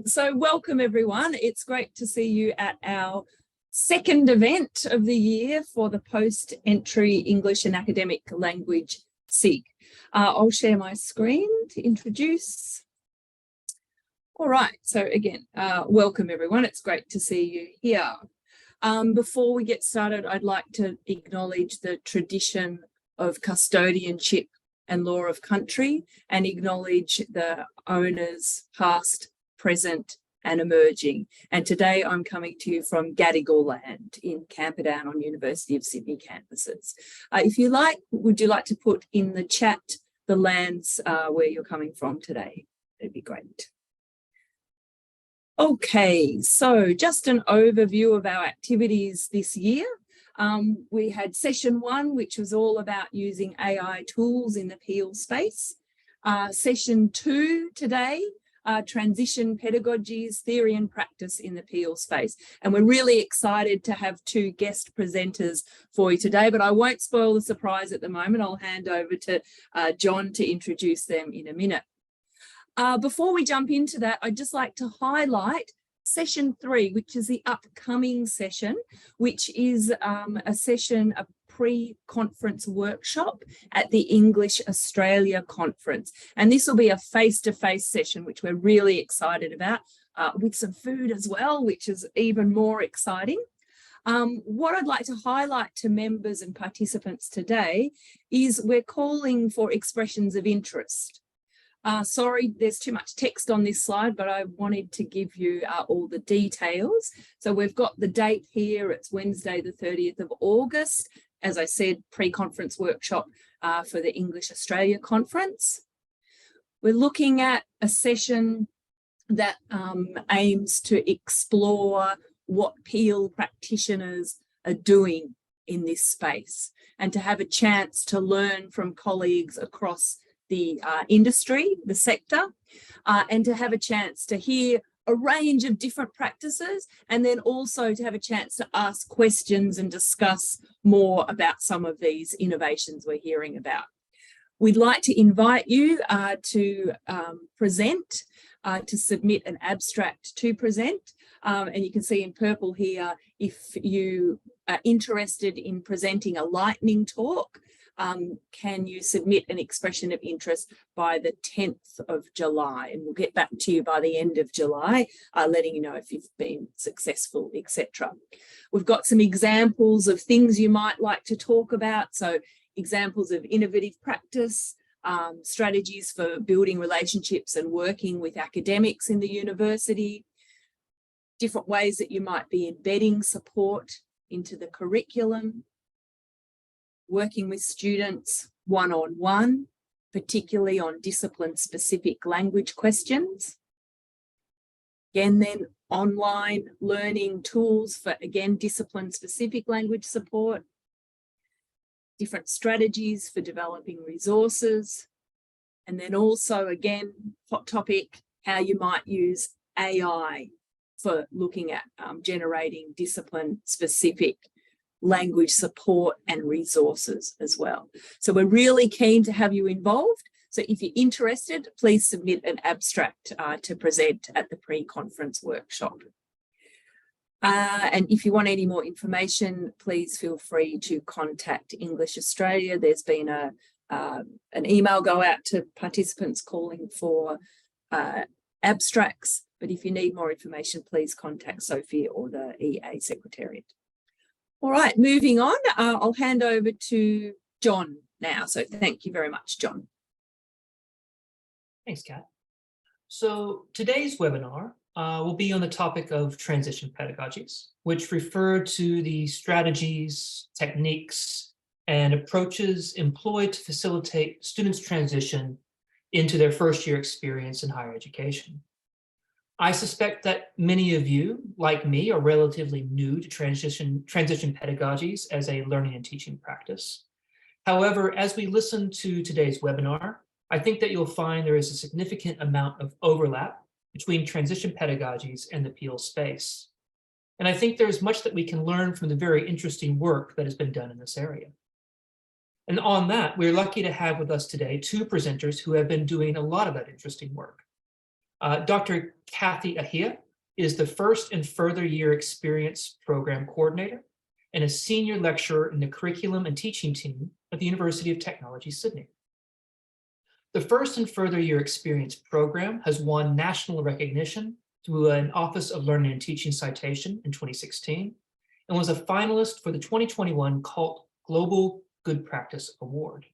So welcome everyone. It's great to see you at our second event of the year for the post-entry English and Academic Language SIG. I'll share my screen to introduce. All right, so again, welcome everyone. It's great to see you here. Before we get started, I'd like to acknowledge the tradition of custodianship and law of country and acknowledge the owners past, present and emerging. And today I'm coming to you from Gadigal land in Camperdown on University of Sydney campuses. If you like, would you like to put in the chat the lands where you're coming from today? That'd be great. Okay, so just an overview of our activities this year. We had session 1, which was all about using AI tools in the PEAL space. Session 2 today, Transition Pedagogies, Theory and Practice in the PEAL space. And we're really excited to have 2 guest presenters for you today, but I won't spoil the surprise at the moment. I'll hand over to John to introduce them in a minute. Before we jump into that, I'd just like to highlight session 3, which is the upcoming session, which is a session, a pre-conference workshop at the English Australia conference. And this will be a face-to-face session, which we're really excited about, with some food as well, which is even more exciting. What I'd like to highlight to members and participants today is we're calling for expressions of interest. Sorry, there's too much text on this slide, but I wanted to give you all the details. So we've got the date here. It's Wednesday, the 30th of August. As I said, pre-conference workshop for the English Australia conference. We're looking at a session that aims to explore what PEAL practitioners are doing in this space and to have a chance to learn from colleagues across the industry, the sector, and to have a chance to hear a range of different practices, and then also to have a chance to ask questions and discuss more about some of these innovations we're hearing about. We'd like to invite you to present, to submit an abstract to present, and you can see in purple here if you are interested in presenting a lightning talk. Can you submit an expression of interest by the 10th of July? And we'll get back to you by the end of July, letting you know if you've been successful, etc. We've got some examples of things you might like to talk about. So examples of innovative practice, strategies for building relationships and working with academics in the university, different ways that you might be embedding support into the curriculum, working with students one-on-one, particularly on discipline-specific language questions. Again, then online learning tools for, again, discipline-specific language support, different strategies for developing resources, and then also, again, hot topic, how you might use AI for looking at generating discipline-specific language support and resources as well. So we're really keen to have you involved. So if you're interested, please submit an abstract to present at the pre-conference workshop. And if you want any more information, please feel free to contact English Australia. There's been an email go out to participants calling for abstracts, but if you need more information, please contact Sophie or the EA Secretariat. All right, moving on, I'll hand over to John now. So thank you very much, John. Thanks, Kat. So today's webinar will be on the topic of transition pedagogies, which refer to the strategies, techniques, and approaches employed to facilitate students' transition into their first-year experience in higher education. I suspect that many of you, like me, are relatively new to transition pedagogies as a learning and teaching practice. However, as we listen to today's webinar, I think that you'll find there is a significant amount of overlap between transition pedagogies and the PEAL space. And I think there's much that we can learn from the very interesting work that has been done in this area. And on that, we're lucky to have with us today 2 presenters who have been doing a lot of that interesting work. Dr. Kathy Egea is the first and further year experience program coordinator and a senior lecturer in the curriculum and teaching team at the University of Technology, Sydney. The first and further year experience program has won national recognition through an Office of Learning and Teaching citation in 2016 and was a finalist for the 2021 CULT Global Good Practice Award.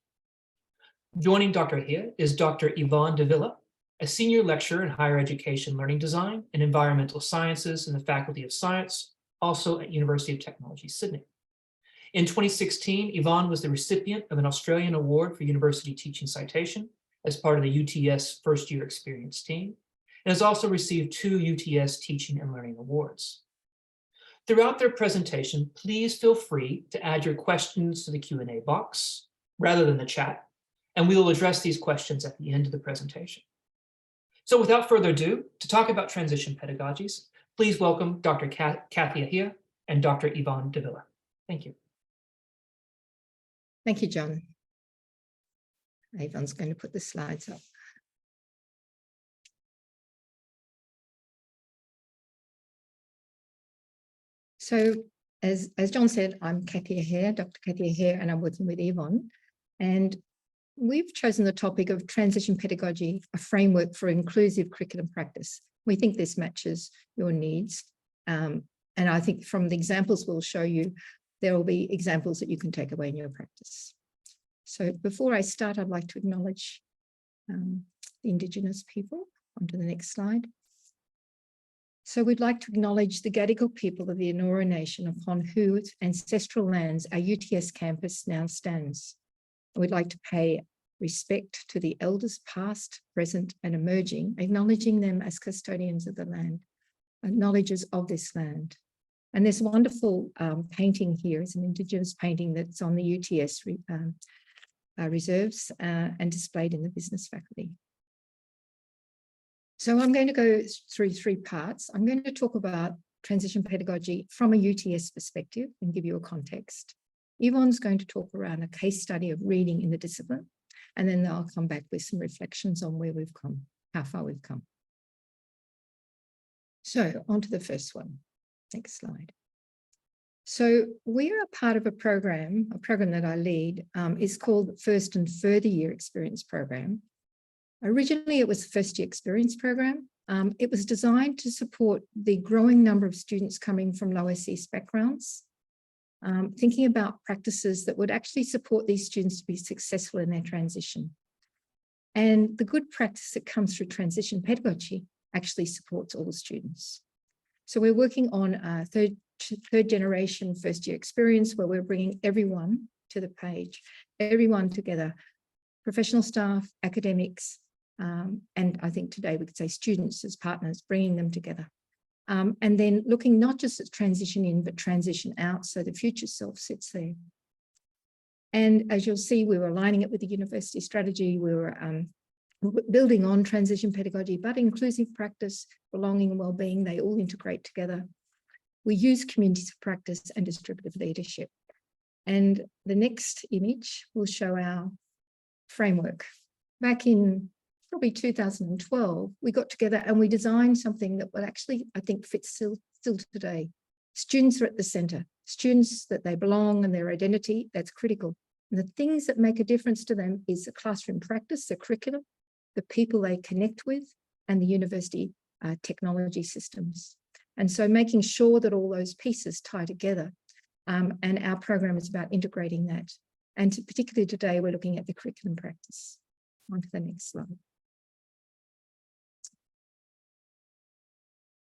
Joining Dr. Egea is Dr. Yvonne Davila, a senior lecturer in higher education learning design and environmental sciences in the Faculty of Science, also at University of Technology, Sydney. In 2016, Yvonne was the recipient of an Australian Award for University Teaching Citation as part of the UTS First Year Experience team, and has also received 2 UTS Teaching and Learning Awards. Throughout their presentation, please feel free to add your questions to the Q&A box rather than the chat, and we will address these questions at the end of the presentation. So without further ado, to talk about transition pedagogies, please welcome Dr. Kathy Egea and Dr. Yvonne Davila. Thank you. Thank you, John. Yvonne's going to put the slides up. So as John said, I'm Kathy Egea, Dr. Kathy Egea, and I'm working with Yvonne. And we've chosen the topic of transition pedagogy, a framework for inclusive curriculum practice. We think this matches your needs. And I think from the examples we'll show you, there will be examples that you can take away in your practice. So before I start, I'd like to acknowledge the Indigenous people. On to the next slide. So we'd like to acknowledge the Gadigal people of the Eora Nation upon whose ancestral lands our UTS campus now stands. We'd like to pay respect to the elders past, present, and emerging, acknowledging them as custodians of the land, knowledges of this land. And this wonderful painting here is an Indigenous painting that's on the UTS reserves and displayed in the business faculty. So I'm going to go through 3 parts. I'm going to talk about transition pedagogy from a UTS perspective and give you a context. Yvonne's going to talk around a case study of reading in the discipline, and then I'll come back with some reflections on where we've come, how far we've come. So on to the first one. Next slide. So we are a part of a program that I lead, is called the First and Further Year Experience Program. Originally, it was the First Year Experience Program. It was designed to support the growing number of students coming from low SES backgrounds, thinking about practices that would actually support these students to be successful in their transition. And the good practice that comes through transition pedagogy actually supports all the students. So we're working on a third generation first year experience where we're bringing everyone to the page, everyone together, professional staff, academics, and I think today we could say students as partners, bringing them together. And then looking not just at transition in, but transition out, so the future self sits there. And as you'll see, we were aligning it with the university strategy. We were building on transition pedagogy, but inclusive practice, belonging and wellbeing, they all integrate together. We use communities of practice and distributive leadership. And the next image will show our framework. Back in probably 2012, we got together and we designed something that will actually, I think, fit still today. Students are at the center. Students, that they belong and their identity, that's critical. And the things that make a difference to them is the classroom practice, the curriculum, the people they connect with, and the university technology systems. And so making sure that all those pieces tie together. And our program is about integrating that. And particularly today, we're looking at the curriculum practice. On to the next slide.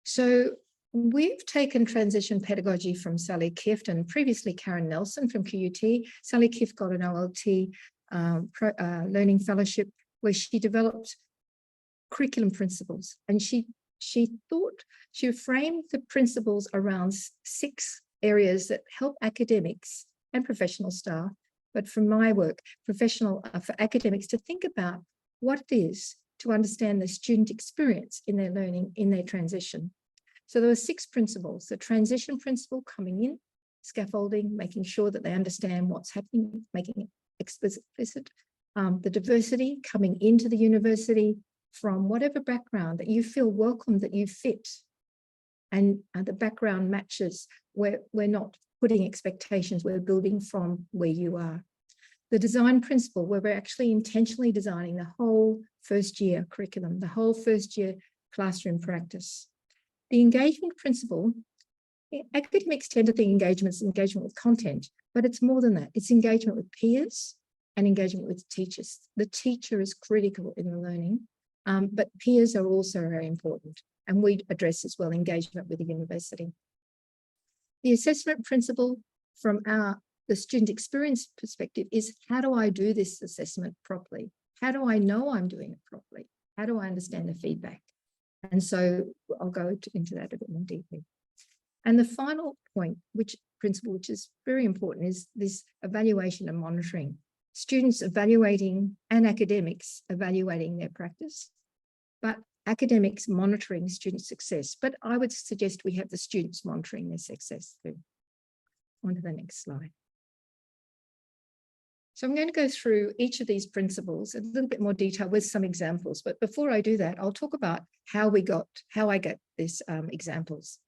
So we've taken transition pedagogy from Sally Kift and previously Karen Nelson from QUT. Sally Kift got an OLT learning fellowship where she developed curriculum principles. And she framed the principles around 6 areas that help academics and professional staff, but from my work, for academics to think about what it is to understand the student experience in their learning, in their transition. So there were 6 principles: the transition principle, coming in, scaffolding, making sure that they understand what's happening, making it explicit, the diversity, coming into the university, from whatever background, that you feel welcome, that you fit, and the background matches. We're not putting expectations, we're building from where you are. The design principle, where we're actually intentionally designing the whole first year curriculum, the whole first year classroom practice. The engagement principle, academics tend to think engagement's engagement with content, but it's more than that. It's engagement with peers and engagement with teachers. The teacher is critical in the learning, but peers are also very important. And we address as well engagement with the university. The assessment principle from the student experience perspective is, how do I do this assessment properly? How do I know I'm doing it properly? How do I understand the feedback? And so I'll go into that a bit more deeply. And the final point, principle, which is very important, is this evaluation and monitoring. Students evaluating and academics evaluating their practice, but academics monitoring student success. But I would suggest we have the students monitoring their success too. On to the next slide. So I'm going to go through each of these principles in a little bit more detail with some examples. But before I do that, I'll talk about how I get these examples.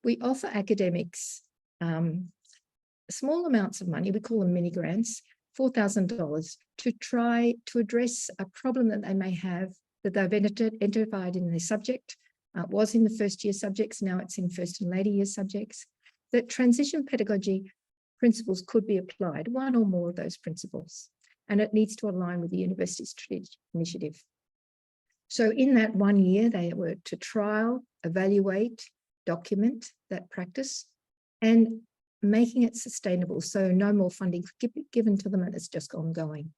We offer academics small amounts of money, we call them mini grants, $4,000, to try to address a problem that they may have, that they've identified in their subject. It was in the first year subjects, now it's in first and later year subjects. That transition pedagogy principles could be applied, one or more of those principles, and it needs to align with the university's strategic initiative. So in that 1 year, they were to trial, evaluate, document that practice, and making it sustainable. So no more funding could be given to them, and it's just ongoing.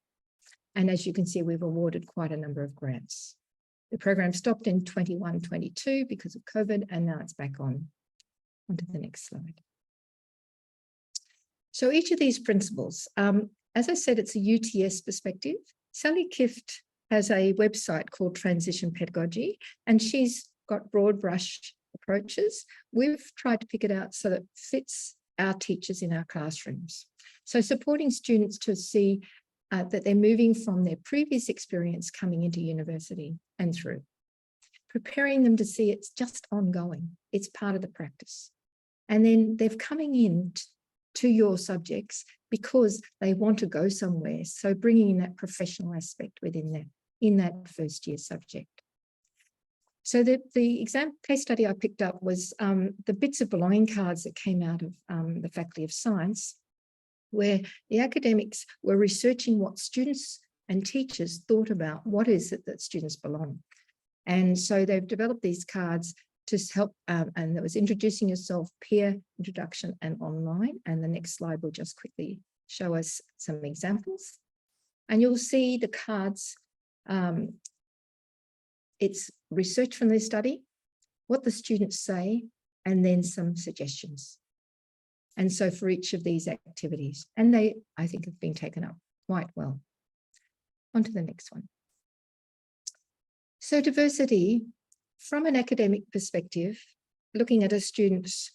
And as you can see, we've awarded quite a number of grants. The program stopped in 21-22 because of COVID, and now it's back on. On to the next slide. So each of these principles, as I said, it's a UTS perspective. Sally Kift has a website called Transition Pedagogy, and she's got broad brush approaches. We've tried to pick it out so that it fits our teachers in our classrooms. So supporting students to see that they're moving from their previous experience coming into university and through. Preparing them to see it's just ongoing. It's part of the practice. And then they're coming in to your subjects because they want to go somewhere. So bringing in that professional aspect within that, in that first year subject. So the case study I picked up was the bits of belonging cards that came out of the Faculty of Science, where the academics were researching what students and teachers thought about what is it that students belong. And so they've developed these cards to help, and that was introducing yourself, peer introduction, and online. And the next slide will just quickly show us some examples. And you'll see the cards. It's research from their study, what the students say, and then some suggestions. And so for each of these activities, and they, I think, have been taken up quite well. On to the next one. So diversity, from an academic perspective, looking at a student's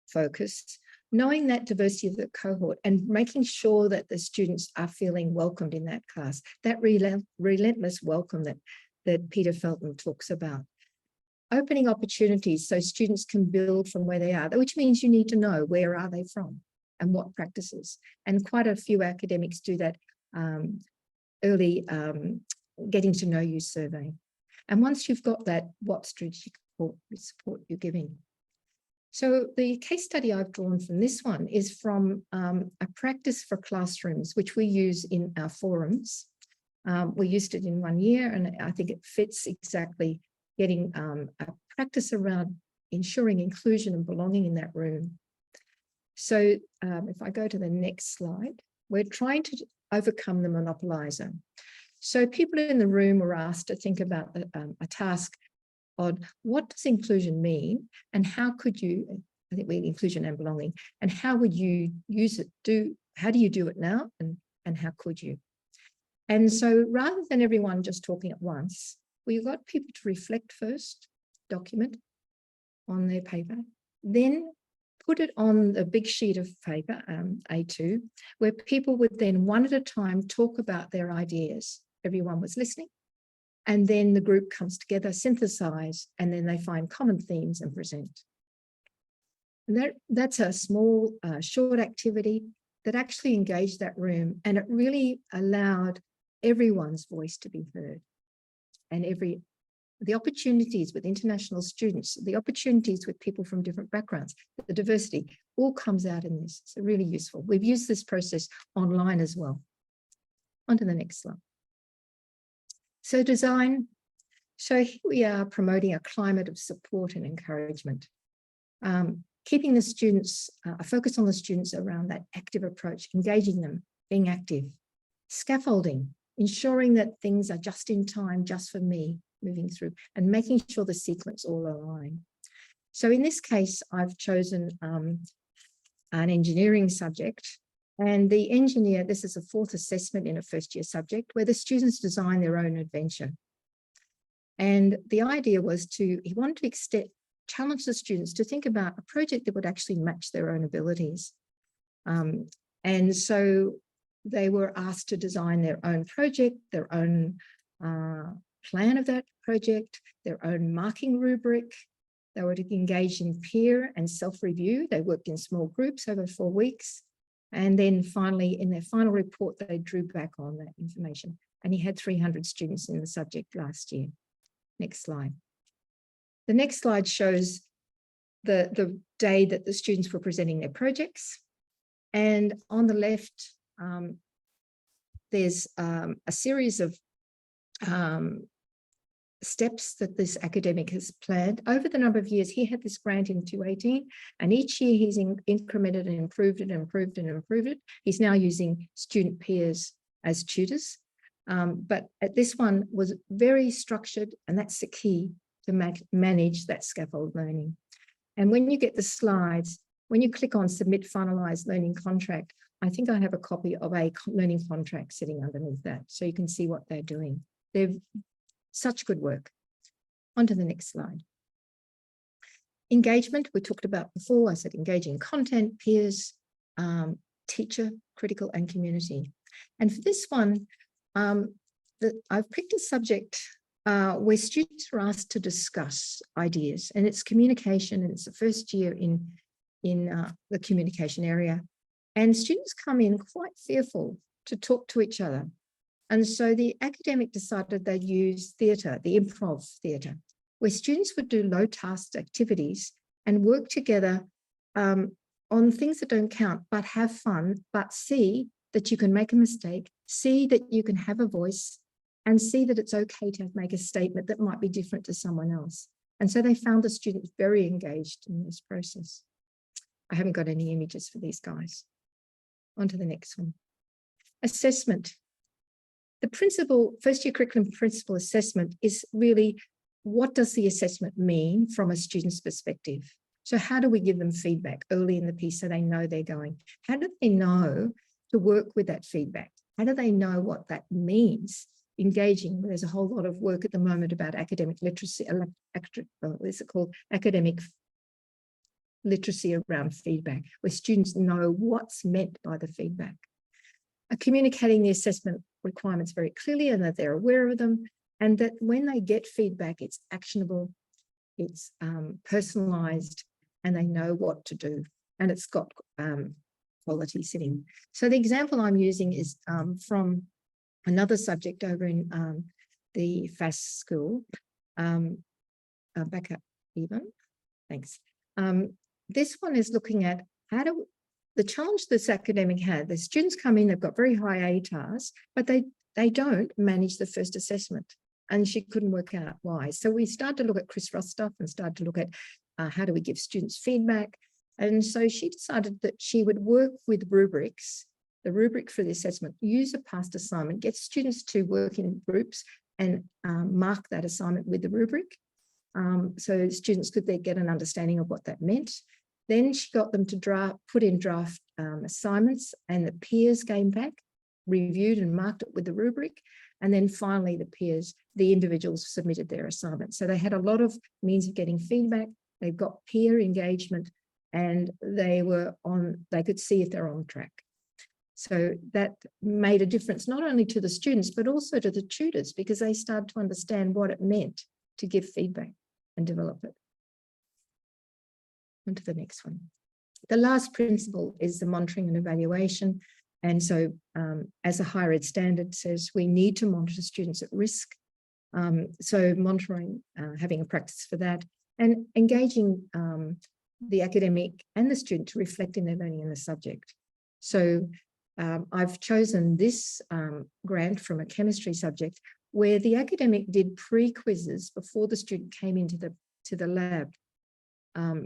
focus, knowing that diversity of the cohort and making sure that the students are feeling welcomed in that class, that relentless welcome that Peter Felton talks about. Opening opportunities so students can build from where they are, which means you need to know where are they from and what practices. And quite a few academics do that early getting to know you survey. And once you've got that, what strategic support you're giving. So the case study I've drawn from this one is from a practice for classrooms, which we use in our forums. We used it in 1 year, and I think it fits exactly getting a practice around ensuring inclusion and belonging in that room. So if I go to the next slide, we're trying to overcome the monopolizer. So people in the room were asked to think about a task on what does inclusion mean, and how could you, I think we inclusion and belonging, and how would you use it, how do you do it now, and how could you? And so rather than everyone just talking at once, we got people to reflect first, document on their paper, then put it on the big sheet of paper, A2, where people would then one at a time talk about their ideas. Everyone was listening, And then the group comes together, synthesize, and then they find common themes and present. And that's a small, short activity that actually engaged that room, and it really allowed everyone's voice to be heard. And the opportunities with international students, the opportunities with people from different backgrounds, the diversity, all comes out in this. It's really useful. We've used this process online as well. On to the next slide. So design. So here we are promoting a climate of support and encouragement. Keeping the students, a focus on the students around that active approach, engaging them, being active. Scaffolding, ensuring that things are just in time, just for me, moving through, and making sure the sequence all align. So in this case, I've chosen an engineering subject, and the engineer, this is a fourth assessment in a first year subject where the students design their own adventure. And the idea was he wanted to challenge the students to think about a project that would actually match their own abilities. And so they were asked to design their own project, their own plan of that project, their own marking rubric. They were to engage in peer and self-review. They worked in small groups over 4 weeks. And then finally, in their final report, they drew back on that information. And he had 300 students in the subject last year. Next slide. The next slide shows the day that the students were presenting their projects. And on the left, there's a series of steps that this academic has planned. Over the number of years, he had this grant in 2018, and each year he's incremented and improved it and improved and improved it. He's now using student peers as tutors. But this one was very structured, and that's the key to manage that scaffold learning. And when you get the slides, when you click on submit finalized learning contract, I think I have a copy of a learning contract sitting underneath that, so you can see what they're doing. They're such good work. On to the next slide. Engagement, we talked about before. I said engaging content, peers, teacher, critical, and community. And for this one, I've picked a subject where students are asked to discuss ideas, and it's communication, and it's the first year in the communication area. And students come in quite fearful to talk to each other. And so the academic decided they'd use theatre, the improv theatre, where students would do low-task activities and work together on things that don't count, but have fun, but see that you can make a mistake, see that you can have a voice, and see that it's okay to make a statement that might be different to someone else. And so they found the students very engaged in this process. I haven't got any images for these guys. On to the next one. Assessment. The principal, first year curriculum principal assessment is really, what does the assessment mean from a student's perspective? So how do we give them feedback early in the piece so they know they're going? How do they know to work with that feedback? How do they know what that means? Engaging, there's a whole lot of work at the moment about academic literacy, what is it called? Academic literacy around feedback, where students know what's meant by the feedback. Communicating the assessment requirements very clearly, and that they're aware of them, and that when they get feedback, it's actionable, it's personalized, and they know what to do, and it's got quality sitting. So the example I'm using is from another subject over in the FAS school. Back up, Yvonne. Thanks. This one is looking at the challenge this academic had. The students come in, they've got very high ATARs, but they don't manage the first assessment, and she couldn't work out why. So we started to look at Chris Ross stuff and started to look at how do we give students feedback. And so she decided that she would work with rubrics, the rubric for the assessment, use a past assignment, get students to work in groups and mark that assignment with the rubric. So students could then get an understanding of what that meant. Then she got them to put in draft assignments, and the peers came back, reviewed and marked it with the rubric. And then finally the individuals submitted their assignment. So they had a lot of means of getting feedback. They've got peer engagement, and they could see if they're on track. So that made a difference not only to the students, but also to the tutors, because they started to understand what it meant to give feedback and develop it. On to the next one. The last principle is the monitoring and evaluation. And so as a higher ed standard says, we need to monitor students at risk. So monitoring, having a practice for that, and engaging the academic and the student to reflect in their learning in the subject. So I've chosen this grant from a chemistry subject where the academic did pre-quizzes before the student came into the lab.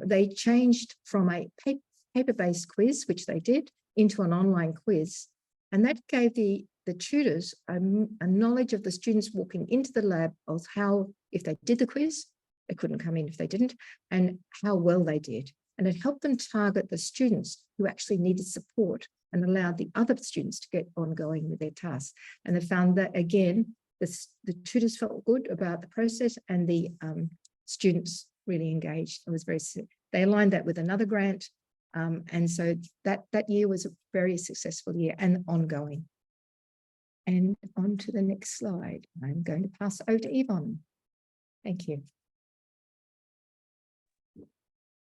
They changed from a paper-based quiz, which they did, into an online quiz. And that gave the tutors a knowledge of the students walking into the lab of how, if they did the quiz, they couldn't come in if they didn't, and how well they did. And it helped them target the students who actually needed support and allowed the other students to get ongoing with their tasks. And they found that, again, the tutors felt good about the process, and the students really engaged. They aligned that with another grant. And so that year was a very successful year and ongoing. And on to the next slide. I'm going to pass over to Yvonne. Thank you.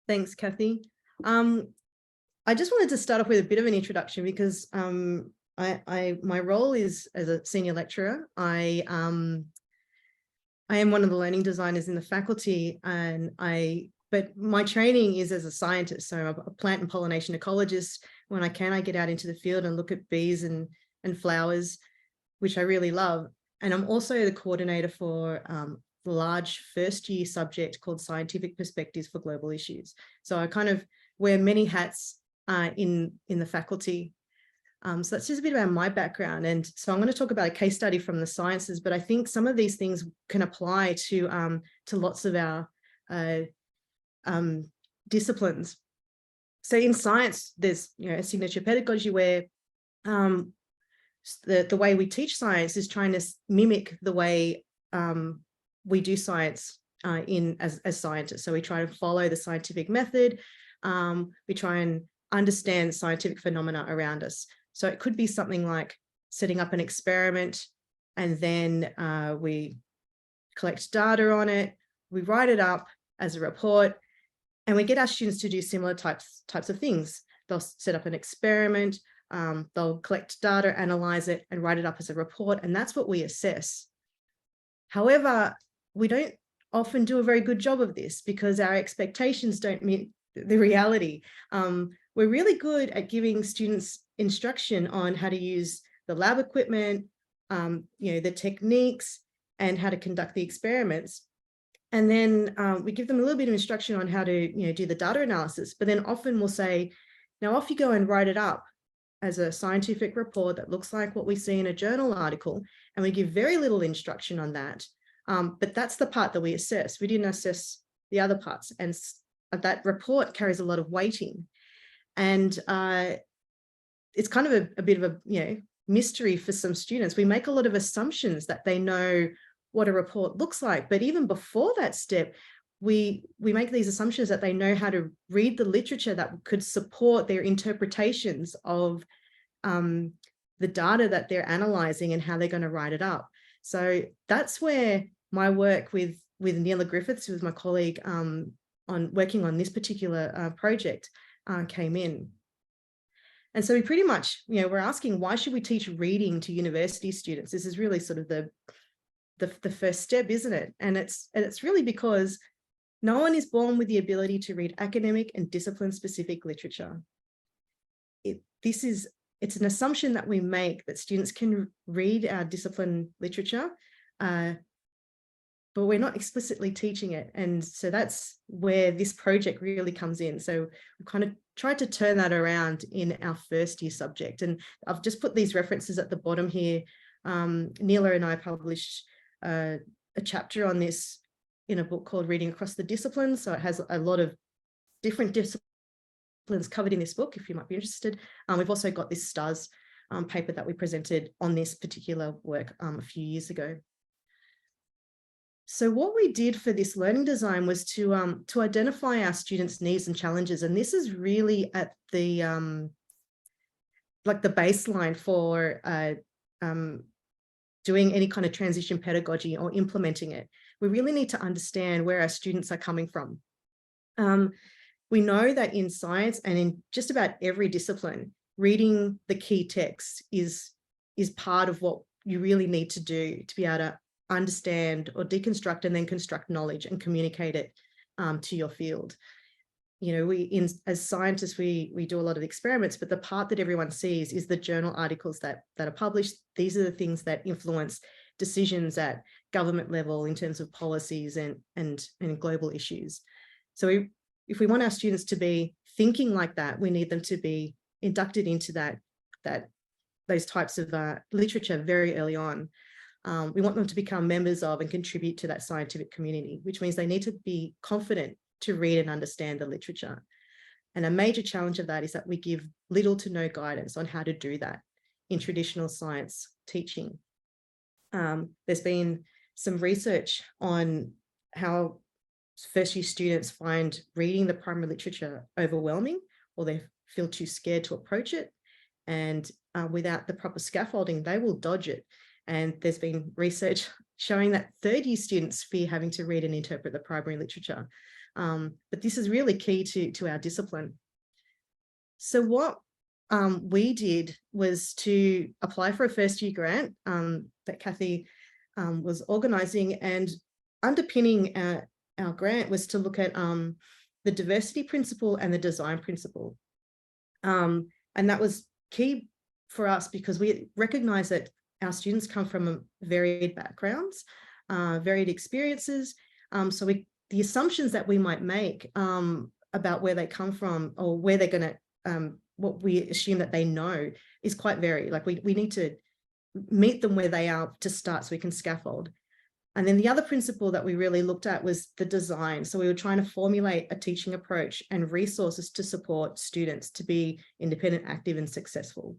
Thanks, Kathy. I just wanted to start off with a bit of an introduction because my role is as a senior lecturer. I am one of the learning designers in the faculty, but my training is as a scientist. So I'm a plant and pollination ecologist. When I can, I get out into the field and look at bees and flowers, which I really love. And I'm also the coordinator for the large first year subject called Scientific Perspectives for Global Issues. So I kind of wear many hats in the faculty. So that's just a bit about my background. And so I'm going to talk about a case study from the sciences, but I think some of these things can apply to lots of our disciplines. So in science, there's a signature pedagogy where the way we teach science is trying to mimic the way we do science as scientists. So we try to follow the scientific method. We try and understand scientific phenomena around us. So it could be something like setting up an experiment, and then we collect data on it, we write it up as a report, and we get our students to do similar types of things. They'll set up an experiment, they'll collect data, analyze it, and write it up as a report, and that's what we assess. However, we don't often do a very good job of this because our expectations don't meet the reality. We're really good at giving students instruction on how to use the lab equipment, the techniques, and how to conduct the experiments. And then we give them a little bit of instruction on how to do the data analysis. But then often we'll say, now off you go and write it up as a scientific report that looks like what we see in a journal article. And we give very little instruction on that. But that's the part that we assess. We didn't assess the other parts. And that report carries a lot of weighting. And it's kind of a bit of a mystery for some students. We make a lot of assumptions that they know what a report looks like. But even before that step, we make these assumptions that they know how to read the literature that could support their interpretations of the data that they're analyzing and how they're going to write it up. So that's where my work with Neela Griffiths, who was my colleague on working on this particular project, came in. And so we pretty much, we're asking, why should we teach reading to university students? This is really sort of the first step, isn't it? And it's really because no one is born with the ability to read academic and discipline-specific literature. It's an assumption that we make that students can read our discipline literature, but we're not explicitly teaching it. And so that's where this project really comes in. So we kind of tried to turn that around in our first year subject. And I've just put these references at the bottom here. Neela and I published a chapter on this in a book called Reading Across the Disciplines. So it has a lot of different disciplines covered in this book, if you might be interested. We've also got this STARS paper that we presented on this particular work a few years ago. So what we did for this learning design was to identify our students' needs and challenges. And this is really at the like the baseline for doing any kind of transition pedagogy or implementing it. We really need to understand where our students are coming from. We know that in science and in just about every discipline, reading the key text is part of what you really need to do to be able to understand or deconstruct and then construct knowledge and communicate it to your field. You know, as scientists, we do a lot of experiments, but the part that everyone sees is the journal articles that are published. These are the things that influence decisions at government level in terms of policies and global issues. So if we want our students to be thinking like that, we need them to be inducted into those types of literature very early on. We want them to become members of and contribute to that scientific community, which means they need to be confident to read and understand the literature. And a major challenge of that is that we give little to no guidance on how to do that in traditional science teaching. There's been some research on how first-year students find reading the primary literature overwhelming, or they feel too scared to approach it. And without the proper scaffolding, they will dodge it. And there's been research showing that third-year students fear having to read and interpret the primary literature. But this is really key to our discipline. So what we did was to apply for a first-year grant that Kathy was organising, and underpinning our grant was to look at the diversity principle and the design principle. And that was key for us because we recognise that our students come from varied backgrounds, varied experiences. So the assumptions that we might make about where they come from or where they're going to, what we assume that they know is quite varied. Like we need to meet them where they are to start so we can scaffold. And then the other principle that we really looked at was the design. So we were trying to formulate a teaching approach and resources to support students to be independent, active, and successful.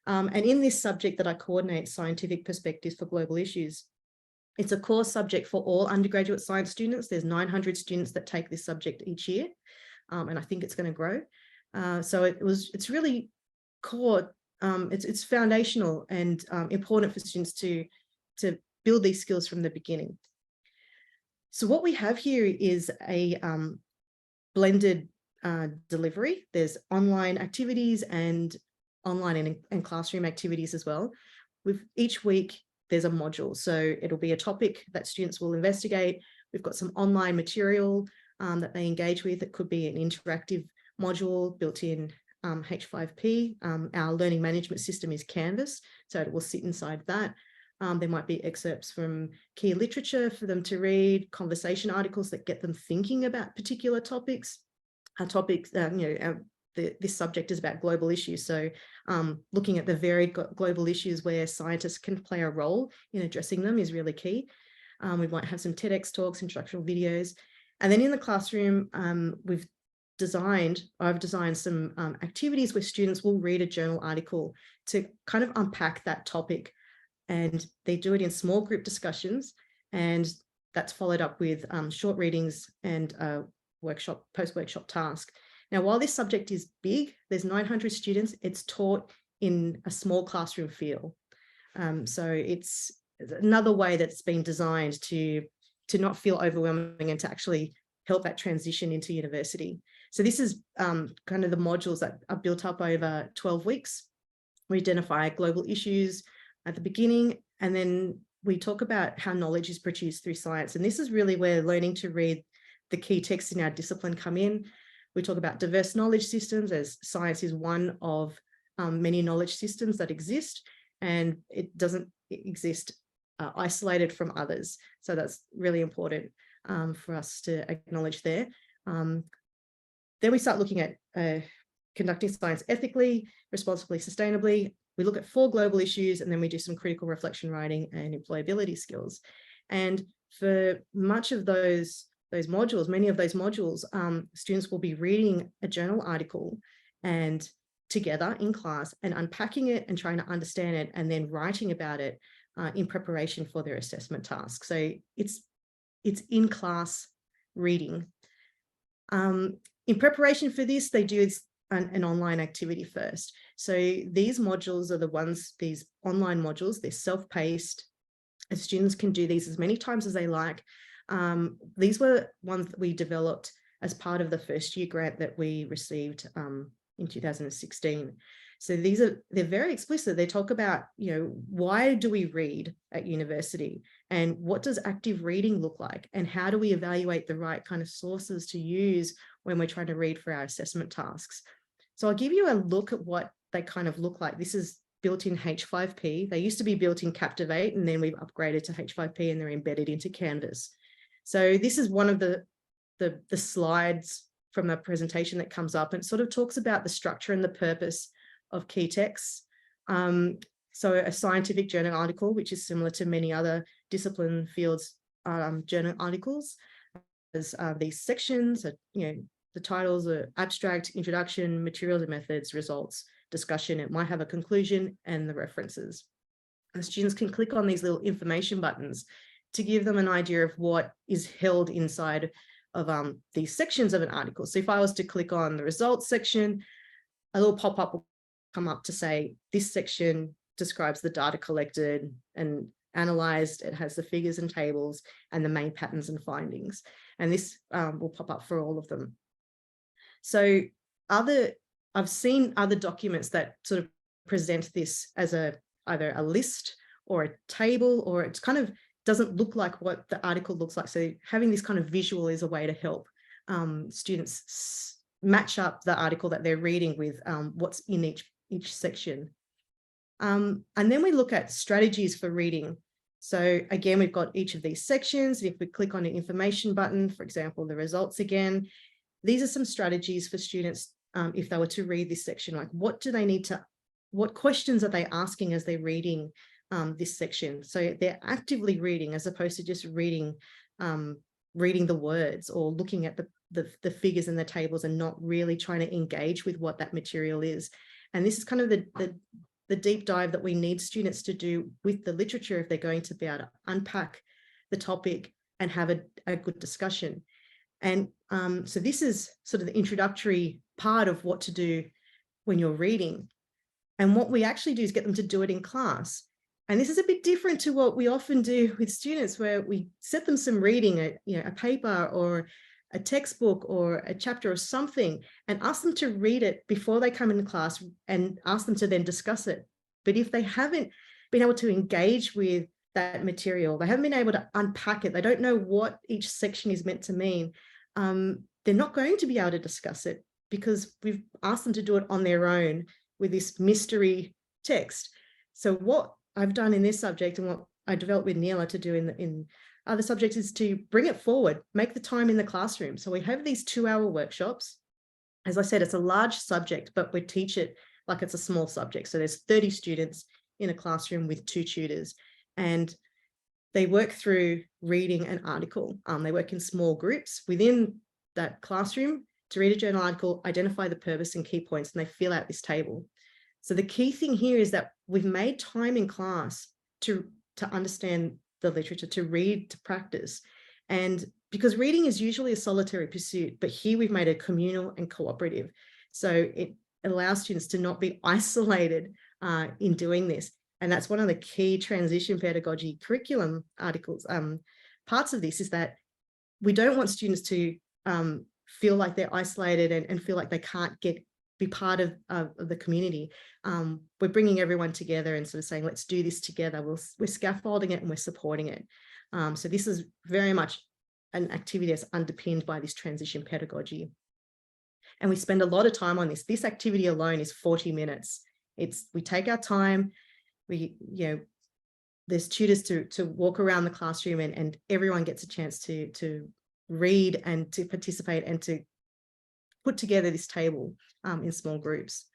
And in this subject that I coordinate, Scientific Perspectives for Global Issues, it's a core subject for all undergraduate science students. There's 900 students that take this subject each year, and I think it's going to grow. So it's really core. It's foundational and important for students to build these skills from the beginning. So what we have here is a blended delivery. There's online activities and online and classroom activities as well. With each week, there's a module. So it'll be a topic that students will investigate. We've got some online material that they engage with. It could be an interactive module built in H5P. Our learning management system is Canvas, so it will sit inside that. There might be excerpts from key literature for them to read, conversation articles that get them thinking about particular topics. This subject is about global issues. So looking at the varied global issues where scientists can play a role in addressing them is really key. We might have some TEDx talks, instructional videos. And then in the classroom, I've designed some activities where students will read a journal article to kind of unpack that topic. And they do it in small group discussions, and that's followed up with short readings and post-workshop task. Now, while this subject is big, there's 900 students, it's taught in a small classroom feel. So it's another way that's been designed to not feel overwhelming and to actually help that transition into university. So this is kind of the modules that are built up over 12 weeks. We identify global issues at the beginning, and then we talk about how knowledge is produced through science. And this is really where learning to read the key texts in our discipline come in. We talk about diverse knowledge systems, as science is one of many knowledge systems that exist, and it doesn't exist isolated from others. So that's really important for us to acknowledge there. Then we start looking at conducting science ethically, responsibly, sustainably. We look at 4 global issues, and then we do some critical reflection writing and employability skills. And for much of those modules, many of those modules, students will be reading a journal article and together in class and unpacking it and trying to understand it, and then writing about it in preparation for their assessment task. So it's in-class reading. In preparation for this, they do an online activity first. So these modules are the ones, these online modules, they're self-paced. Students can do these as many times as they like. These were ones that we developed as part of the first year grant that we received in 2016. So they're very explicit. They talk about, why do we read at university, and what does active reading look like, and how do we evaluate the right kind of sources to use when we're trying to read for our assessment tasks. So I'll give you a look at what they kind of look like. This is built in H5P. They used to be built in Captivate, and then we've upgraded to H5P, and they're embedded into Canvas. So this is one of the slides from a presentation that comes up, and it sort of talks about the structure and the purpose of key texts. So a scientific journal article, which is similar to many other discipline fields journal articles, there's these sections, the titles are abstract, introduction, materials and methods, results, discussion. It might have a conclusion and the references. And students can click on these little information buttons to give them an idea of what is held inside of these sections of an article. So if I was to click on the results section, a little pop-up will come up to say, this section describes the data collected and analyzed. It has the figures and tables and the main patterns and findings. And this will pop up for all of them. So I've seen other documents that sort of present this as either a list or a table, or it's kind of doesn't look like what the article looks like. So having this kind of visual is a way to help students match up the article that they're reading with what's in each section. And then we look at strategies for reading. So again, we've got each of these sections. If we click on the information button, for example, the results again, these are some strategies for students if they were to read this section, like what questions are they asking as they're reading this section? So they're actively reading as opposed to just reading the words or looking at the figures and the tables and not really trying to engage with what that material is. And this is kind of the deep dive that we need students to do with the literature if they're going to be able to unpack the topic and have a good discussion. And so this is sort of the introductory part of what to do when you're reading. And what we actually do is get them to do it in class. And this is a bit different to what we often do with students, where we set them some reading, a paper or a textbook or a chapter or something, and ask them to read it before they come into class and ask them to then discuss it. But if they haven't been able to engage with that material, they haven't been able to unpack it, they don't know what each section is meant to mean, they're not going to be able to discuss it because we've asked them to do it on their own with this mystery text. So what I've done in this subject and what I developed with Neela to do in other subjects is to bring it forward, make the time in the classroom. So we have these 2-hour workshops. As I said, it's a large subject, but we teach it like it's a small subject. So there's 30 students in a classroom with 2 tutors, and they work through reading an article. They work in small groups within that classroom to read a journal article, identify the purpose and key points, and they fill out this table. So the key thing here is that we've made time in class to understand the literature, to read, to practice. And because reading is usually a solitary pursuit, but here we've made it communal and cooperative. So it allows students to not be isolated in doing this. And that's one of the key transition pedagogy curriculum articles. Parts of this is that we don't want students to feel like they're isolated and feel like they can't be part of the community. We're bringing everyone together and sort of saying, let's do this together. We're scaffolding it and we're supporting it. So this is very much an activity that's underpinned by this transition pedagogy. And we spend a lot of time on this. This activity alone is 40 minutes. We take our time. There's tutors to walk around the classroom and everyone gets a chance to read and to participate and to put together this table in small groups.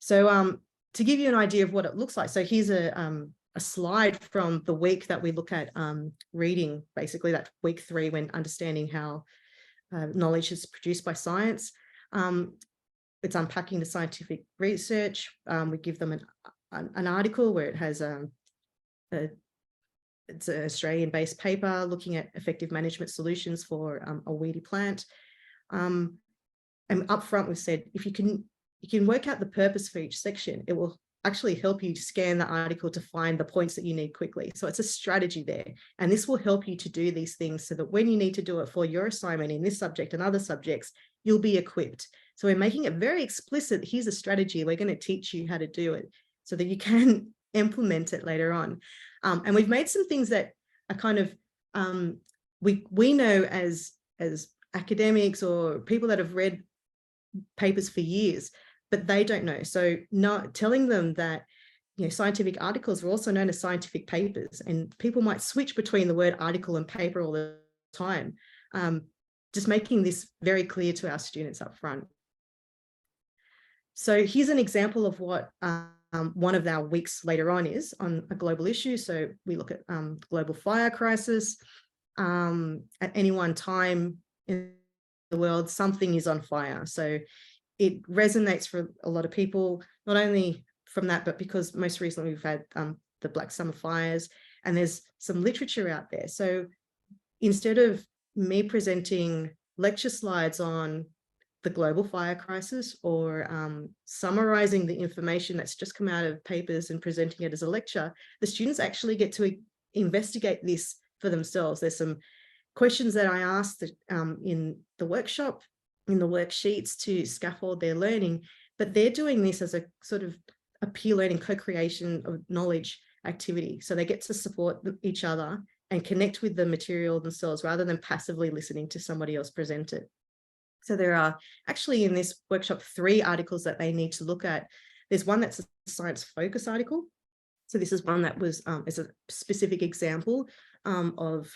So to give you an idea of what it looks like, so here's a slide from the week that we look at reading, basically that week 3 when understanding how knowledge is produced by science. It's unpacking the scientific research. We give them an article where it has it's an Australian-based paper looking at effective management solutions for a weedy plant. and up front we've said, if you can work out the purpose for each section, it will actually help you scan the article to find the points that you need quickly. So it's a strategy there. And this will help you to do these things so that when you need to do it for your assignment in this subject and other subjects, you'll be equipped. So we're making it very explicit. Here's a strategy. We're going to teach you how to do it so that you can implement it later on. And we've made some things that are kind of, we know as academics or people that have read papers for years, but they don't know. So not telling them that, you know, scientific articles are also known as scientific papers, and people might switch between the word article and paper all the time. Just making this very clear to our students up front. So here's an example of what one of our weeks later on is on a global issue. So we look at global fire crisis. At any one time in the world, something is on fire. So it resonates for a lot of people, not only from that, but because most recently we've had the Black Summer fires, and there's some literature out there. So instead of me presenting lecture slides on the global fire crisis or summarizing the information that's just come out of papers and presenting it as a lecture, the students actually get to investigate this for themselves. There's some questions that I asked in the workshop, in the worksheets to scaffold their learning, but they're doing this as a sort of a peer learning co-creation of knowledge activity. So they get to support each other and connect with the material themselves rather than passively listening to somebody else present it. So there are actually in this workshop 3 articles that they need to look at. There's one that's a science focus article. So this is one that was as a specific example of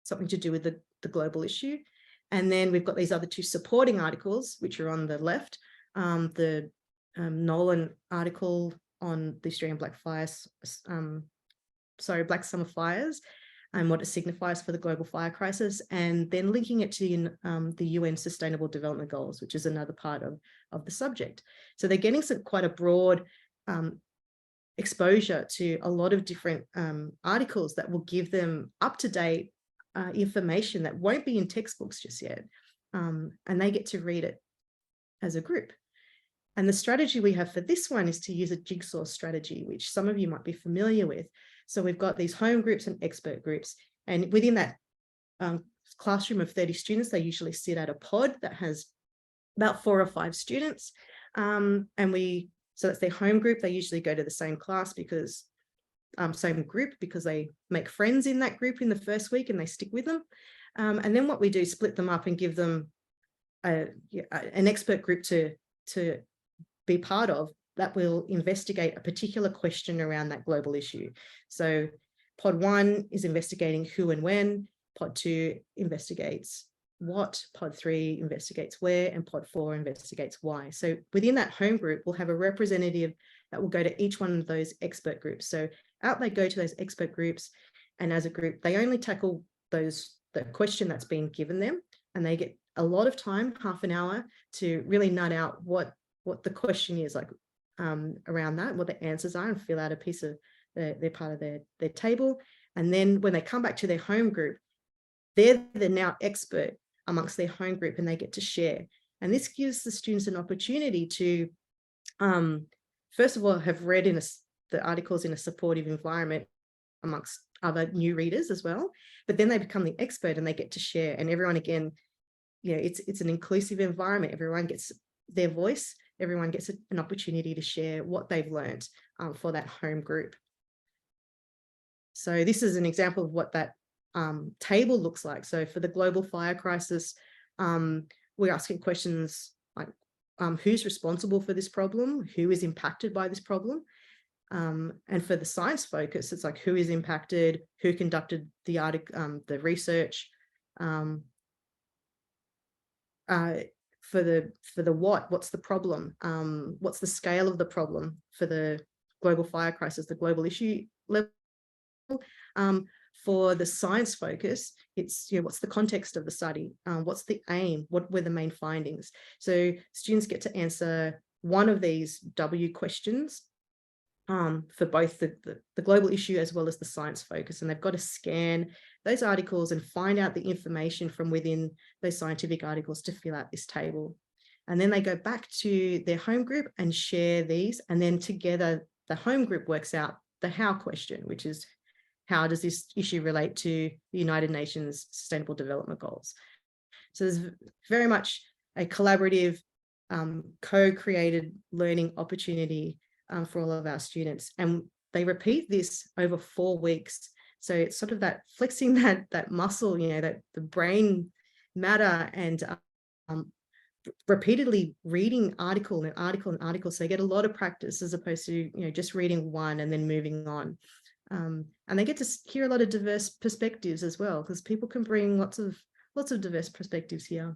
something to do with the global issue. And then we've got these other 2 supporting articles, which are on the left. The Nolan article on the Australian Black Summer fires and what it signifies for the global fire crisis, and then linking it to the UN Sustainable Development Goals, which is another part of the subject. So they're getting quite a broad exposure to a lot of different articles that will give them up-to-date information that won't be in textbooks just yet, and they get to read it as a group. And the strategy we have for this one is to use a jigsaw strategy, which some of you might be familiar with. So we've got these home groups and expert groups, and within that classroom of 30 students, they usually sit at a pod that has about 4 or 5 students. So that's their home group. They usually go to the same class because same group because they make friends in that group in the first week and they stick with them. And then what we do is split them up and give them an expert group to be part of that will investigate a particular question around that global issue. So pod 1 is investigating who and when, pod 2 investigates what, pod 3 investigates where, and pod 4 investigates why. So within that home group, we'll have a representative that will go to each one of those expert groups. So out they go to those expert groups, and as a group, they only tackle the question that's been given them, and they get a lot of time, half an hour, to really nut out what the question is, like around that, what the answers are, and fill out a piece of their part of their table. And then when they come back to their home group, they're the now expert amongst their home group, and they get to share. And this gives the students an opportunity to, first of all, have read the articles in a supportive environment amongst other new readers as well. But then they become the expert and they get to share. And everyone, again, you know, it's an inclusive environment. Everyone gets their voice. Everyone gets an opportunity to share what they've learned for that home group. So this is an example of what that table looks like. So for the global fire crisis, we're asking questions like who's responsible for this problem, who is impacted by this problem, and for the science focus, it's like who is impacted, who conducted the research. For the what's the problem, what's the scale of the problem for the global fire crisis, the global issue level. For the science focus, it's, you know, what's the context of the study, what's the aim, what were the main findings. So students get to answer one of these W questions for both the global issue as well as the science focus, and they've got to scan those articles and find out the information from within those scientific articles to fill out this table. And then they go back to their home group and share these. And then together, the home group works out the how question, which is, how does this issue relate to the United Nations Sustainable Development Goals? So there's very much a collaborative, co-created learning opportunity for all of our students. And they repeat this over 4 weeks. So it's sort of that flexing that muscle, that the brain matter, and repeatedly reading article and article and article. So they get a lot of practice as opposed to, just reading one and then moving on. And they get to hear a lot of diverse perspectives as well, because people can bring lots of diverse perspectives here.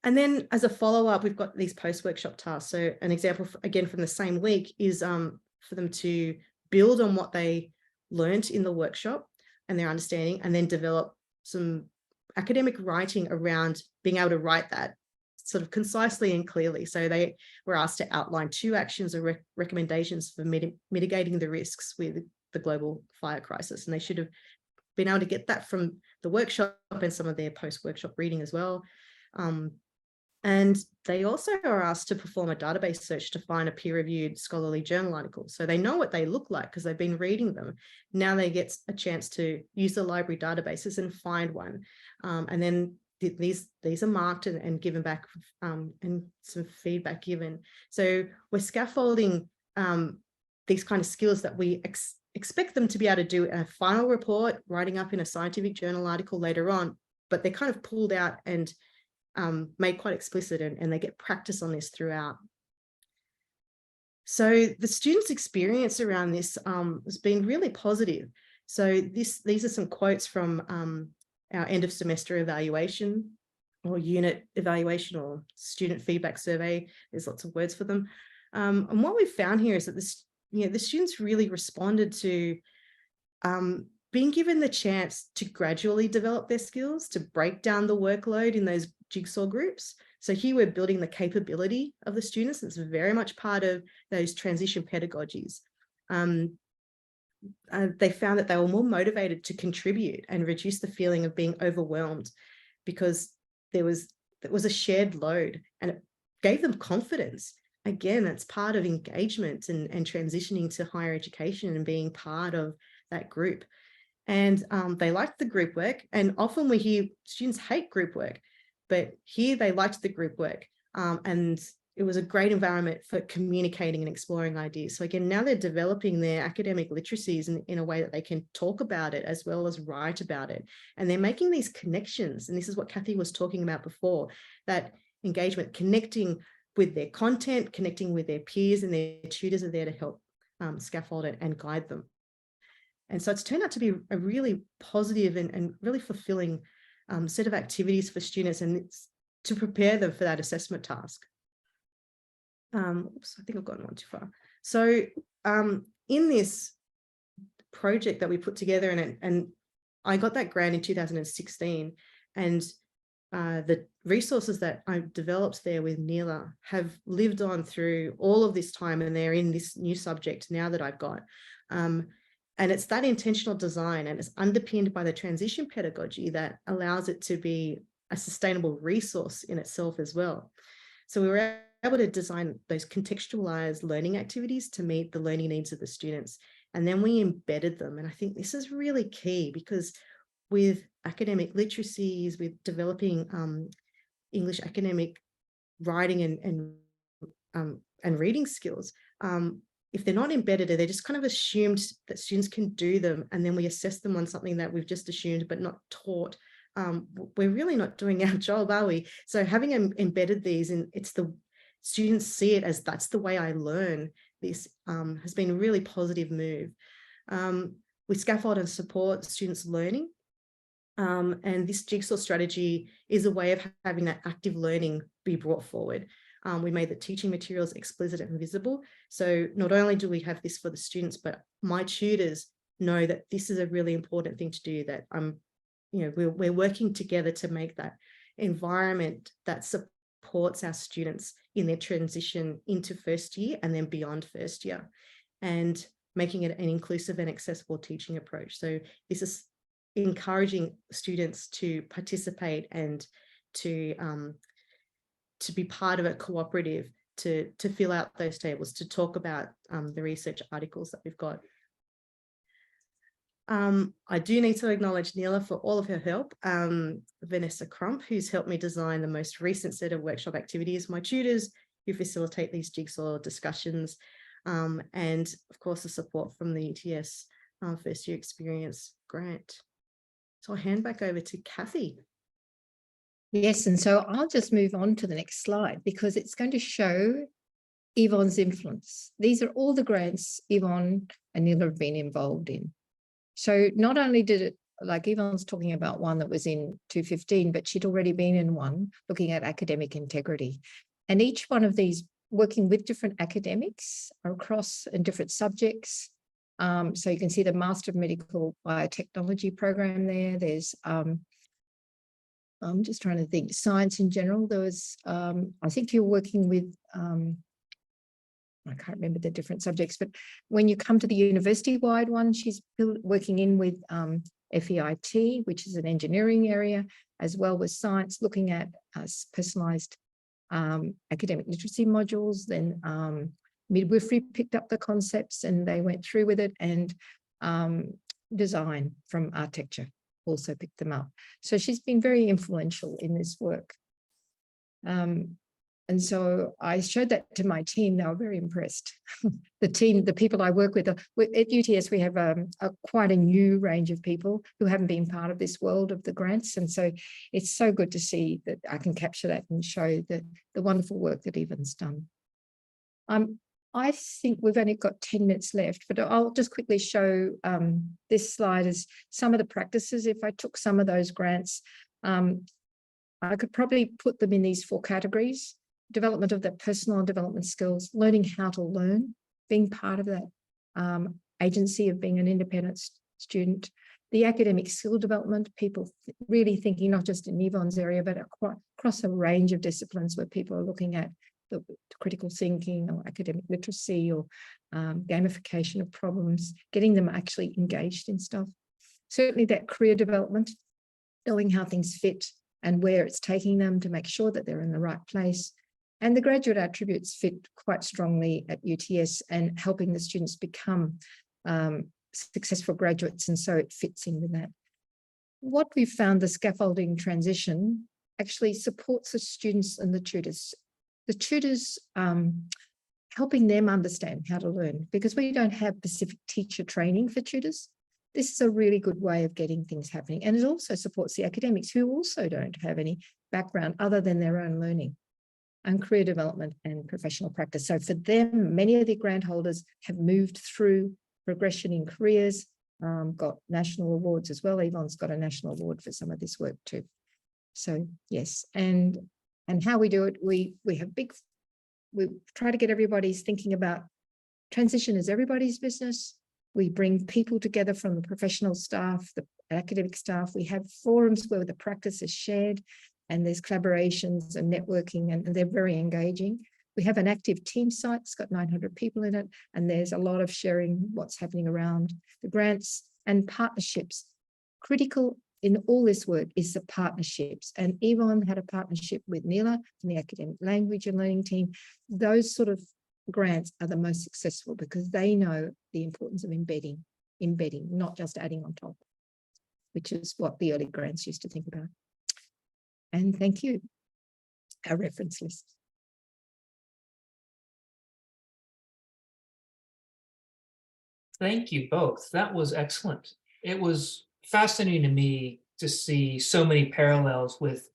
And then as a follow-up, we've got these post-workshop tasks. So an example, again, from the same week is for them to build on what they learnt in the workshop and their understanding, and then develop some academic writing around being able to write that sort of concisely and clearly. So they were asked to outline 2 actions or recommendations for mitigating the risks with the global fire crisis. And they should have been able to get that from the workshop and some of their post-workshop reading as well. And they also are asked to perform a database search to find a peer-reviewed scholarly journal article. So they know what they look like because they've been reading them. Now they get a chance to use the library databases and find one. And then these are marked and given back, and some feedback given. So we're scaffolding these kind of skills that we expect them to be able to do in a final report, writing up in a scientific journal article later on, but they're kind of pulled out and made quite explicit, and they get practice on this throughout. So the students' experience around this has been really positive. So these are some quotes from our end of semester evaluation or unit evaluation or student feedback survey. There's lots of words for them. And what we've found here is that the students really responded to being given the chance to gradually develop their skills, to break down the workload in those jigsaw groups. So here we're building the capability of the students. It's very much part of those transition pedagogies. They found that they were more motivated to contribute and reduce the feeling of being overwhelmed, because it was a shared load, and it gave them confidence. Again, that's part of engagement and transitioning to higher education and being part of that group. And they liked the group work. And often we hear students hate group work, but here they liked the group work. And it was a great environment for communicating and exploring ideas. So again, now they're developing their academic literacies in a way that they can talk about it as well as write about it. And they're making these connections. And this is what Kathy was talking about before, that engagement, connecting with their content, connecting with their peers, and their tutors are there to help scaffold it and guide them. And so it's turned out to be a really positive and really fulfilling set of activities for students, and it's to prepare them for that assessment task. Oops, I think I've gone one too far. So in this project that we put together, and I got that grant in 2016, and the resources that I developed there with Neela have lived on through all of this time, and they're in this new subject now that I've got. And it's that intentional design, and it's underpinned by the transition pedagogy that allows it to be a sustainable resource in itself as well. So we were able to design those contextualized learning activities to meet the learning needs of the students. And then we embedded them. And I think this is really key, because with academic literacies, with developing English academic writing and reading skills, if they're not embedded, they're just kind of assumed that students can do them, and then we assess them on something that we've just assumed but not taught. We're really not doing our job, are we? So having embedded these, and it's the students see it as that's the way I learn. This has been a really positive move. We scaffold and support students' learning. And this jigsaw strategy is a way of having that active learning be brought forward. We made the teaching materials explicit and visible. So not only do we have this for the students, but my tutors know that this is a really important thing to do, that we're working together to make that environment that supports our students in their transition into first year and then beyond first year, and making it an inclusive and accessible teaching approach. So this is encouraging students to participate and to to be part of a cooperative, to fill out those tables, to talk about the research articles that we've got. I do need to acknowledge Neela for all of her help. Vanessa Crump, who's helped me design the most recent set of workshop activities, my tutors who facilitate these jigsaw discussions, and of course the support from the UTS First Year Experience grant. So I'll hand back over to Kathy. Yes, and so I'll just move on to the next slide because it's going to show Yvonne's influence. These are all the grants Yvonne and Neela have been involved in. So not only did it, like Yvonne's talking about one that was in 2015, but she'd already been in one looking at academic integrity. And each one of these working with different academics across in different subjects. So you can see the Master of Medical Biotechnology program there. There's, I'm just trying to think, science in general. There was, I think you're working with, I can't remember the different subjects, but when you come to the university-wide one, she's working in with FEIT, which is an engineering area, as well as science, looking at personalised academic literacy modules. Then midwifery picked up the concepts and they went through with it, and design from architecture also picked them up. So she's been very influential in this work. And so I showed that to my team. They were very impressed. The team, the people I work with, at UTS, we have quite a new range of people who haven't been part of this world of the grants. And so it's so good to see that I can capture that and show the wonderful work that Yvonne's done. I think we've only got 10 minutes left, but I'll just quickly show this slide as some of the practices. If I took some of those grants, I could probably put them in these 4 categories: development of their personal development skills, learning how to learn, being part of that agency of being an independent student, the academic skill development, people really thinking not just in Yvonne's area, but across a range of disciplines where people are looking at the critical thinking or academic literacy or gamification of problems, getting them actually engaged in stuff. Certainly that career development, knowing how things fit and where it's taking them to make sure that they're in the right place. And the graduate attributes fit quite strongly at UTS and helping the students become successful graduates. And so it fits in with that. What we've found, the scaffolding transition actually supports the students and the tutors. The tutors helping them understand how to learn, because we don't have specific teacher training for tutors. This is a really good way of getting things happening. And it also supports the academics who also don't have any background other than their own learning and career development and professional practice. So for them, many of the grant holders have moved through progression in careers, got national awards as well. Yvonne's got a national award for some of this work too. So yes, and how we do it, we try to get everybody's thinking about transition as everybody's business. We bring people together from the professional staff, the academic staff. We have forums where the practice is shared and there's collaborations and networking, and they're very engaging. We have an active team site, it's got 900 people in it, and there's a lot of sharing what's happening around the grants and partnerships. Critical in all this work is the partnerships. And Yvonne had a partnership with Neela from the Academic Language and Learning team. Those sort of grants are the most successful because they know the importance of embedding, not just adding on top, which is what the early grants used to think about. And thank you, our reference list. Thank you both. That was excellent. It was fascinating to me to see so many parallels with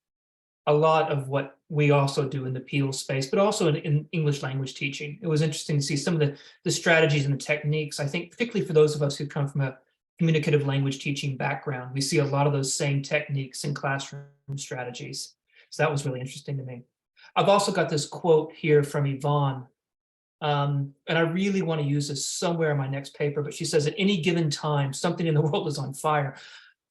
a lot of what we also do in the PEAL space, but also in English language teaching. It was interesting to see some of the strategies and the techniques. I think particularly for those of us who come from a communicative language teaching background, we see a lot of those same techniques in classroom strategies. So that was really interesting to me. I've also got this quote here from Yvonne, and I really want to use this somewhere in my next paper, but she says, at any given time, something in the world is on fire.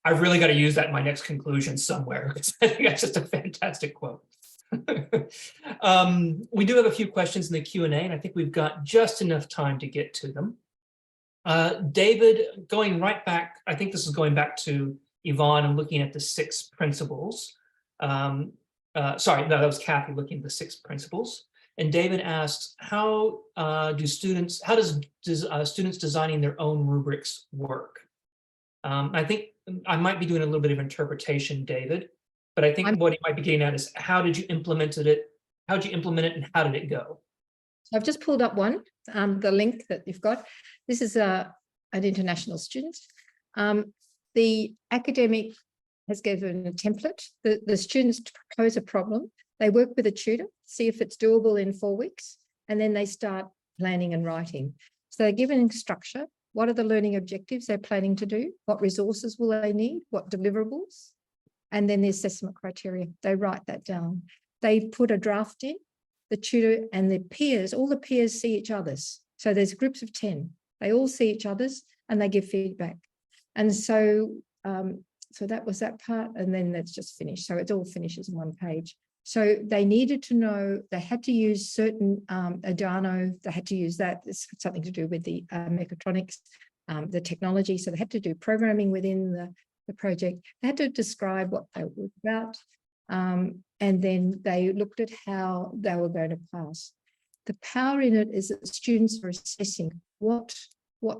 I've really got to use that in my next conclusion somewhere. I think that's just a fantastic quote. We do have a few questions in the Q&A, and I think we've got just enough time to get to them. David, going right back, I think this is going back to Yvonne and looking at the 6 principles. sorry, no, that was Kathy looking at the 6 principles. And David asks, how does students designing their own rubrics work? I think I might be doing a little bit of interpretation, David, but I think what he might be getting at is how did you implement it? How did you implement it and how did it go? I've just pulled up one, the link that you've got. This is an international student. The academic has given a template. The students propose a problem. They work with a tutor, see if it's doable in 4 weeks, and then they start planning and writing. So they're given structure. What are the learning objectives they're planning to do? What resources will they need? What deliverables? And then the assessment criteria. They write that down. They put a draft in. The tutor and the peers, all the peers see each other's. So there's groups of 10. They all see each other's and they give feedback. And so, so that was that part, and then that's just finished. So it all finishes on one page. So they needed to know, they had to use certain Adano, they had to use that. It's something to do with the mechatronics, the technology. So they had to do programming within the project. They had to describe what they were about. And then they looked at how they were going to pass. The power in it is that students are assessing what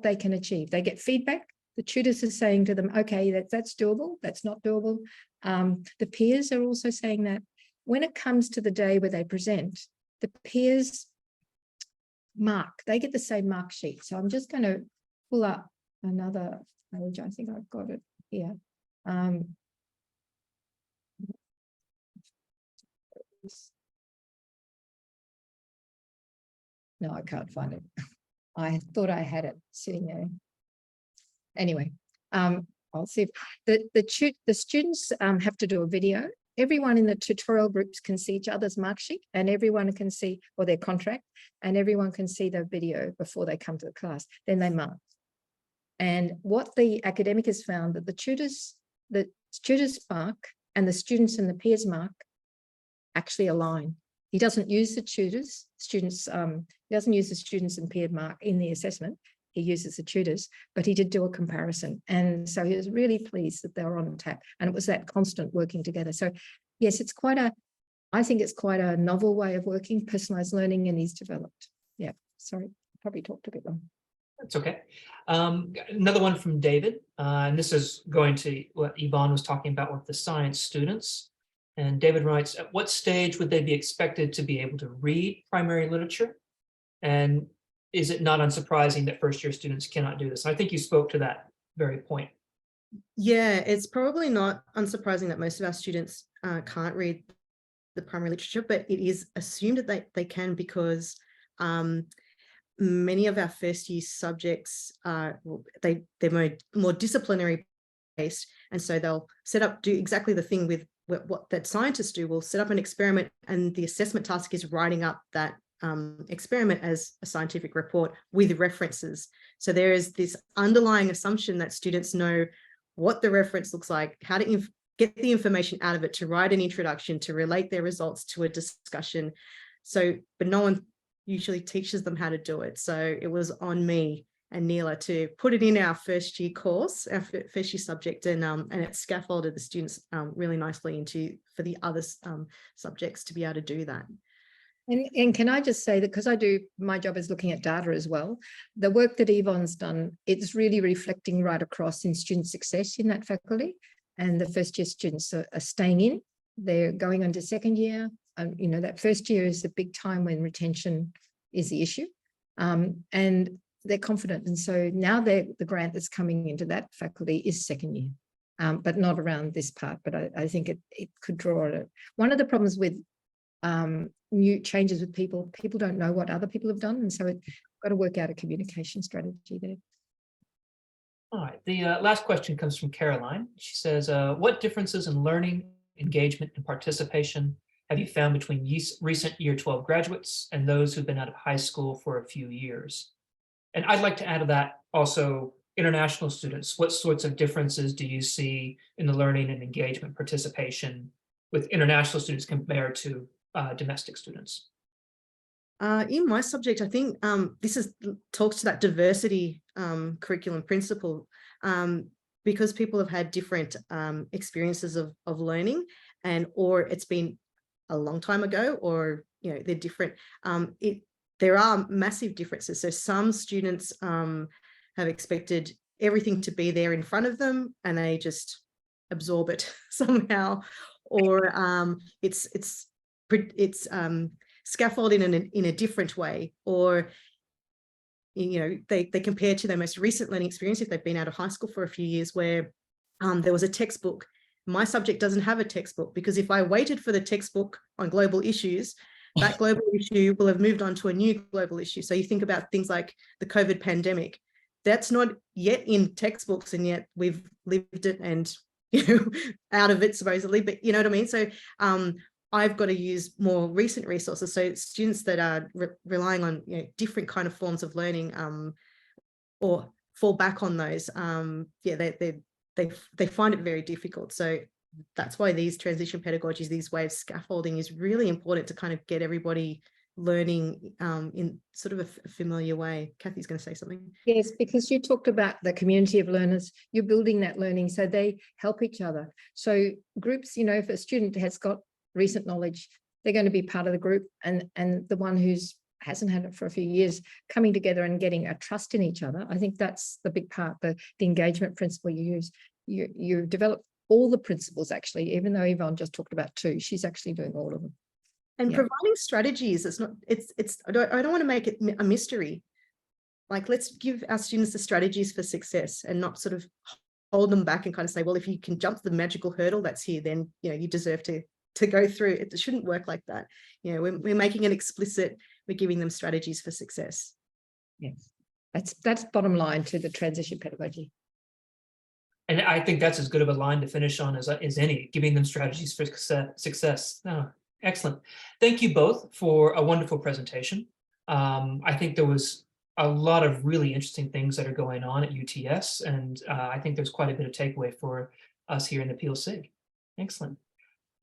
they can achieve. They get feedback. The tutors are saying to them, okay, that's doable, that's not doable. The peers are also saying that. When it comes to the day where they present, the peers mark, they get the same mark sheet. So I'm just going to pull up another page. I think I've got it here. No, I can't find it. I thought I had it sitting there. Anyway, I'll see if the students have to do a video. Everyone in the tutorial groups can see each other's mark sheet, and everyone can see, or their contract, and everyone can see the video before they come to the class. Then they mark. And what the academic has found, that the tutors mark and the students and the peers mark actually align. He doesn't use the tutors, he doesn't use the students and peer mark in the assessment. He uses the tutors, but he did do a comparison. And so he was really pleased that they were on tap. And it was that constant working together. So yes, I think it's quite a novel way of working, personalized learning, and he's developed. Yeah, sorry, probably talked a bit long. That's okay. Another one from David, and this is going to what Yvonne was talking about with the science students. And David writes, at what stage would they be expected to be able to read primary literature? And is it not unsurprising that first-year students cannot do this? I think you spoke to that very point. Yeah, it's probably not unsurprising that most of our students can't read the primary literature, but it is assumed that they can, because many of our first-year subjects, they're more disciplinary based, and so they'll do exactly the thing with what that scientists do. Will set up an experiment, and the assessment task is writing up that experiment as a scientific report with references. So there is this underlying assumption that students know what the reference looks like, how to get the information out of it, to write an introduction, to relate their results to a discussion. So, but no one usually teaches them how to do it. So it was on me and Neela to put it in our first year course, our first year subject, and it scaffolded the students really nicely for the other subjects to be able to do that. And can I just say that, because my job is looking at data as well, the work that Yvonne's done, it's really reflecting right across in student success in that faculty. And the first year students are staying in, they're going on to second year. You know, that first year is the big time when retention is the issue. And they're confident. And so now the grant that's coming into that faculty is second year, but not around this part. But I think it could draw on it. One of the problems with new changes with people don't know what other people have done, and so it's got to work out a communication strategy there. All right, the last question comes from Caroline. She says, what differences in learning, engagement, and participation have you found between recent year 12 graduates and those who've been out of high school for a few years? And I'd like to add to that also international students. What sorts of differences do you see in the learning and engagement participation with international students compared to domestic students? In my subject, I think this talks to that diversity curriculum principle, because people have had different experiences of learning, or it's been a long time ago, or they're different. There are massive differences. So some students have expected everything to be there in front of them, and they just absorb it somehow, or it's scaffolded in a different way, or they compare to their most recent learning experience if they've been out of high school for a few years, where there was a textbook. My subject doesn't have a textbook, because if I waited for the textbook on global issues, that global issue will have moved on to a new global issue. So you think about things like the COVID pandemic, that's not yet in textbooks, and yet we've lived it and out of it supposedly, but you know what I mean? So I've got to use more recent resources. So students that are relying on different kind of forms of learning, or fall back on those, they find it very difficult. So that's why these transition pedagogies, these ways of scaffolding, is really important to kind of get everybody learning in sort of a familiar way. Kathy's going to say something. Yes, because you talked about the community of learners. You're building that learning so they help each other. So groups, if a student has got recent knowledge, they're going to be part of the group, and the one who's hasn't had it for a few years, coming together and getting a trust in each other. I think that's the big part, the engagement principle you use. You develop all the principles, actually, even though Yvonne just talked about 2, she's actually doing all of them. And providing strategies, I don't want to make it a mystery. Like, let's give our students the strategies for success, and not sort of hold them back and kind of say, well, if you can jump the magical hurdle that's here, then you deserve to go through. It shouldn't work like that. We're making it explicit. We're giving them strategies for success. Yes, that's bottom line to the transition pedagogy. And I think that's as good of a line to finish on as any, giving them strategies for success. Oh, excellent. Thank you both for a wonderful presentation. I think there was a lot of really interesting things that are going on at UTS, and I think there's quite a bit of takeaway for us here in the PEAL SIG. Excellent.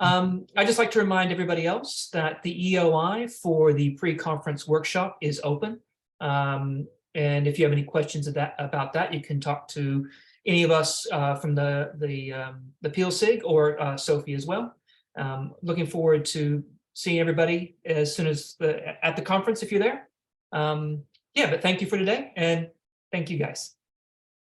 I'd just like to remind everybody else that the EOI for the pre-conference workshop is open. And if you have any questions about that, you can talk to any of us from the PEAL SIG, or Sophie as well. Looking forward to seeing everybody as soon as at the conference if you're there. But thank you for today, and thank you guys.